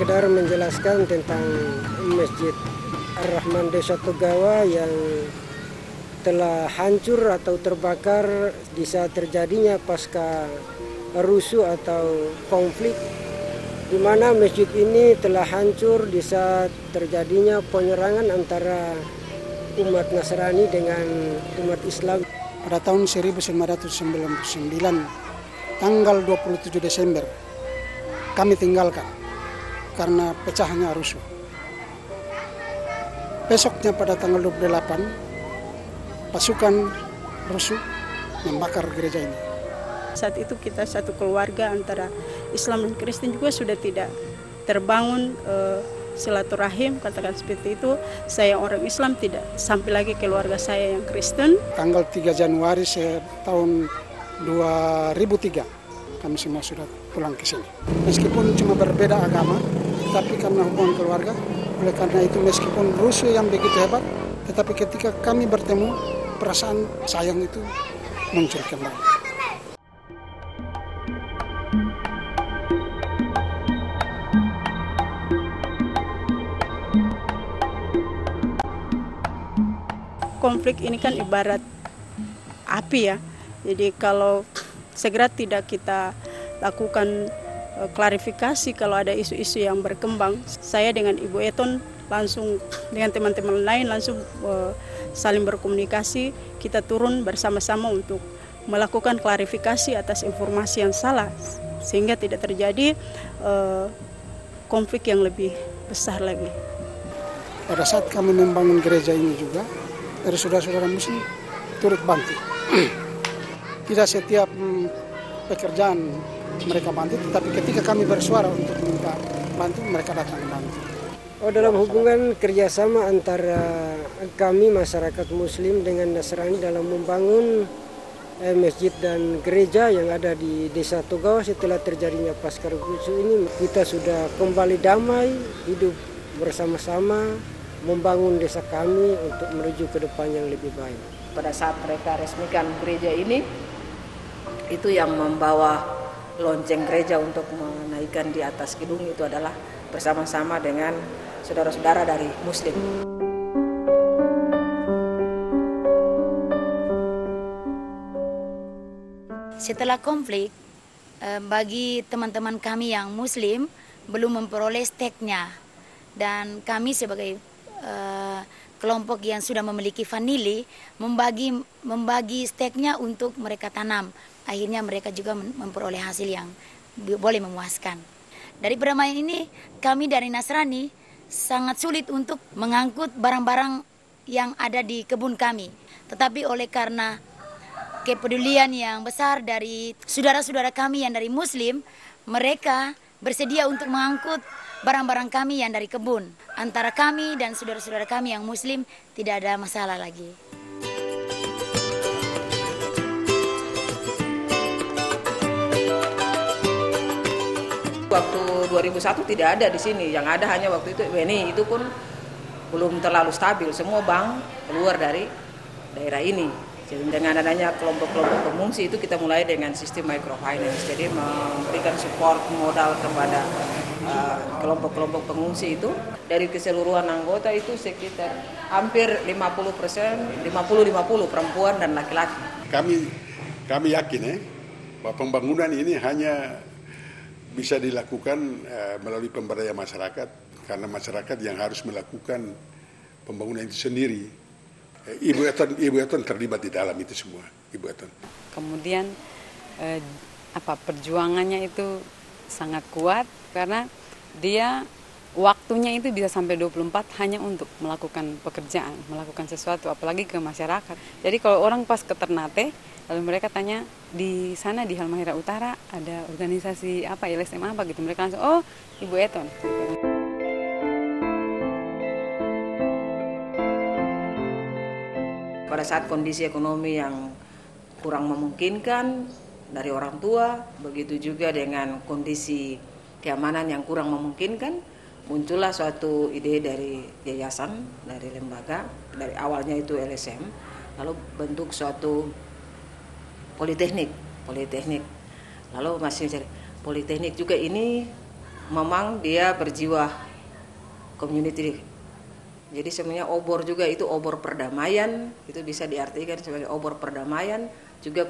sekedar menjelaskan tentang Masjid Ar-Rahman Desa Togawa yang telah hancur atau terbakar di saat terjadinya pasca rusuh atau konflik, di mana masjid ini telah hancur di saat terjadinya penyerangan antara umat Nasrani dengan umat Islam. Pada tahun 1999, tanggal 27 Desember, kami tinggalkan karena pecahnya rusuh. Besoknya pada tanggal 28, pasukan rusuh membakar gereja ini. Saat itu kita satu keluarga antara Islam dan Kristen juga sudah tidak terbangun silaturahim, katakan seperti itu. Saya orang Islam, tidak sampai lagi keluarga saya yang Kristen. Tanggal 3 Januari tahun 2003 kami semua sudah pulang ke sini. Meskipun cuma berbeda agama, tapi karena hubungan keluarga, oleh karena itu meskipun rusuh yang begitu hebat, tetapi ketika kami bertemu, perasaan sayang itu muncul kembali. Konflik ini kan ibarat api ya, jadi kalau segera tidak kita lakukan klarifikasi kalau ada isu-isu yang berkembang, saya dengan Ibu Eton langsung dengan teman-teman lain langsung saling berkomunikasi, kita turun bersama-sama untuk melakukan klarifikasi atas informasi yang salah, sehingga tidak terjadi konflik yang lebih besar lagi. Pada saat kami membangun gereja ini juga, dari saudara-saudara muslim turut bantu. Tidak setiap pekerjaan mereka bantu, tetapi ketika kami bersuara untuk minta bantu, mereka datang bantu. Dalam hubungan kerjasama antara kami masyarakat muslim dengan Nasrani dalam membangun masjid dan gereja yang ada di Desa Togawa setelah terjadinya pasca rusuh ini, kita sudah kembali damai, hidup bersama-sama, membangun desa kami untuk menuju ke depan yang lebih baik. Pada saat mereka resmikan gereja ini, itu yang membawa lonceng gereja untuk menaikkan di atas gedung itu adalah bersama-sama dengan saudara-saudara dari Muslim. Setelah konflik, bagi teman-teman kami yang Muslim belum memperoleh steknya, dan kami sebagai kelompok yang sudah memiliki famili membagi steknya untuk mereka tanam. Akhirnya mereka juga memperoleh hasil yang boleh memuaskan. Dari perdamaian ini, kami dari Nasrani sangat sulit untuk mengangkut barang-barang yang ada di kebun kami. Tetapi oleh karena kepedulian yang besar dari saudara-saudara kami yang dari Muslim, mereka bersedia untuk mengangkut barang-barang kami yang dari kebun. Antara kami dan saudara-saudara kami yang Muslim tidak ada masalah lagi. Waktu 2001 tidak ada di sini, yang ada hanya waktu itu Beni, itu pun belum terlalu stabil. Semua bank keluar dari daerah ini. Jadi dengan adanya kelompok-kelompok pengungsi itu kita mulai dengan sistem microfinance. Jadi memberikan support modal kepada kelompok-kelompok pengungsi itu. Dari keseluruhan anggota itu sekitar hampir 50%, 50-50 perempuan dan laki-laki. Kami yakin bahwa pembangunan ini hanya bisa dilakukan melalui pemberdayaan masyarakat, karena masyarakat yang harus melakukan pembangunan itu sendiri. Ibu Eton terlibat di dalam itu semua, Ibu Eton. Kemudian perjuangannya itu sangat kuat karena dia waktunya itu bisa sampai 24 hanya untuk melakukan pekerjaan, melakukan sesuatu, apalagi ke masyarakat. Jadi kalau orang pas ke Ternate, lalu mereka tanya di sana di Halmahera Utara ada organisasi apa, LSM apa gitu, mereka langsung, oh Ibu Eton. Pada saat kondisi ekonomi yang kurang memungkinkan dari orang tua, begitu juga dengan kondisi keamanan yang kurang memungkinkan, muncullah suatu ide dari yayasan, dari lembaga, dari awalnya itu LSM, lalu bentuk suatu politeknik, lalu masih cari politeknik juga ini memang dia berjiwa community. Jadi sebenarnya obor juga itu obor perdamaian, itu bisa diartikan sebagai obor perdamaian, juga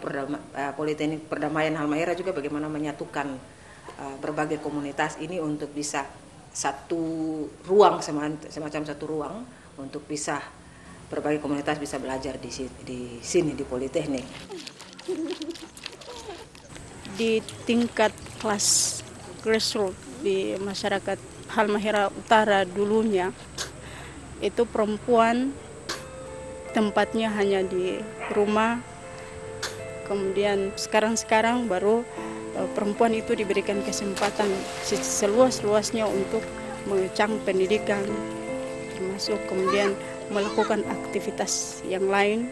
Politeknik Perdamaian Halmahera juga bagaimana menyatukan berbagai komunitas ini untuk bisa satu ruang, semacam satu ruang untuk bisa berbagai komunitas bisa belajar di sini di Politeknik. Di tingkat kelas grassroots di masyarakat Halmahera Utara dulunya itu perempuan tempatnya hanya di rumah, kemudian sekarang baru perempuan itu diberikan kesempatan seluas-luasnya untuk mengecang pendidikan, termasuk kemudian melakukan aktivitas yang lain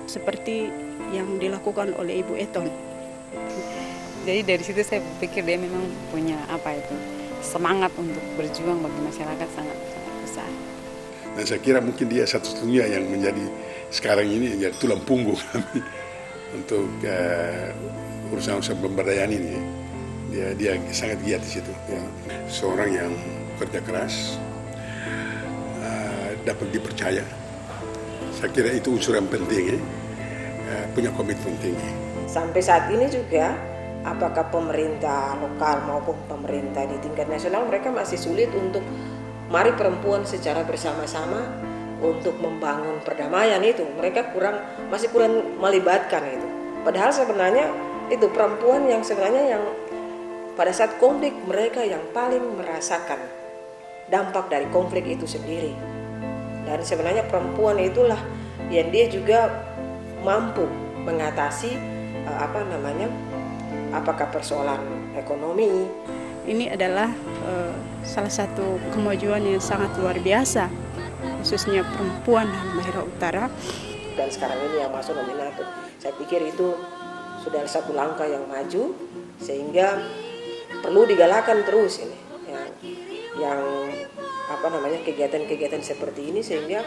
seperti yang dilakukan oleh Ibu Eton. Jadi dari situ saya pikir dia memang punya semangat untuk berjuang bagi masyarakat sangat besar. Dan saya kira mungkin dia satu-satunya yang menjadi sekarang ini jadi tulang punggung kami untuk urusan pemberdayaan ini. Dia sangat giat di situ. Ya. Seorang yang kerja keras, dapat dipercaya. Saya kira itu unsur yang penting, punya komitmen tinggi. Sampai saat ini juga, apakah pemerintah lokal maupun pemerintah di tingkat nasional, mereka masih sulit untuk mari perempuan secara bersama-sama untuk membangun perdamaian itu. Mereka masih kurang melibatkan itu. Padahal sebenarnya itu perempuan yang sebenarnya yang pada saat konflik mereka yang paling merasakan dampak dari konflik itu sendiri. Dan sebenarnya perempuan itulah yang dia juga mampu mengatasi apakah persoalan ekonomi. Ini adalah salah satu kemajuan yang sangat luar biasa, khususnya perempuan Halmahera Utara. Dan sekarang ini yang masuk nominator, saya pikir itu sudah satu langkah yang maju, sehingga perlu digalakan terus ini, yang kegiatan-kegiatan seperti ini sehingga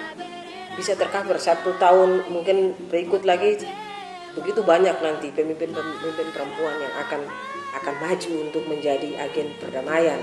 bisa tercover 1 tahun mungkin berikut lagi. Begitu banyak nanti pemimpin perempuan yang akan maju untuk menjadi agen perdamaian.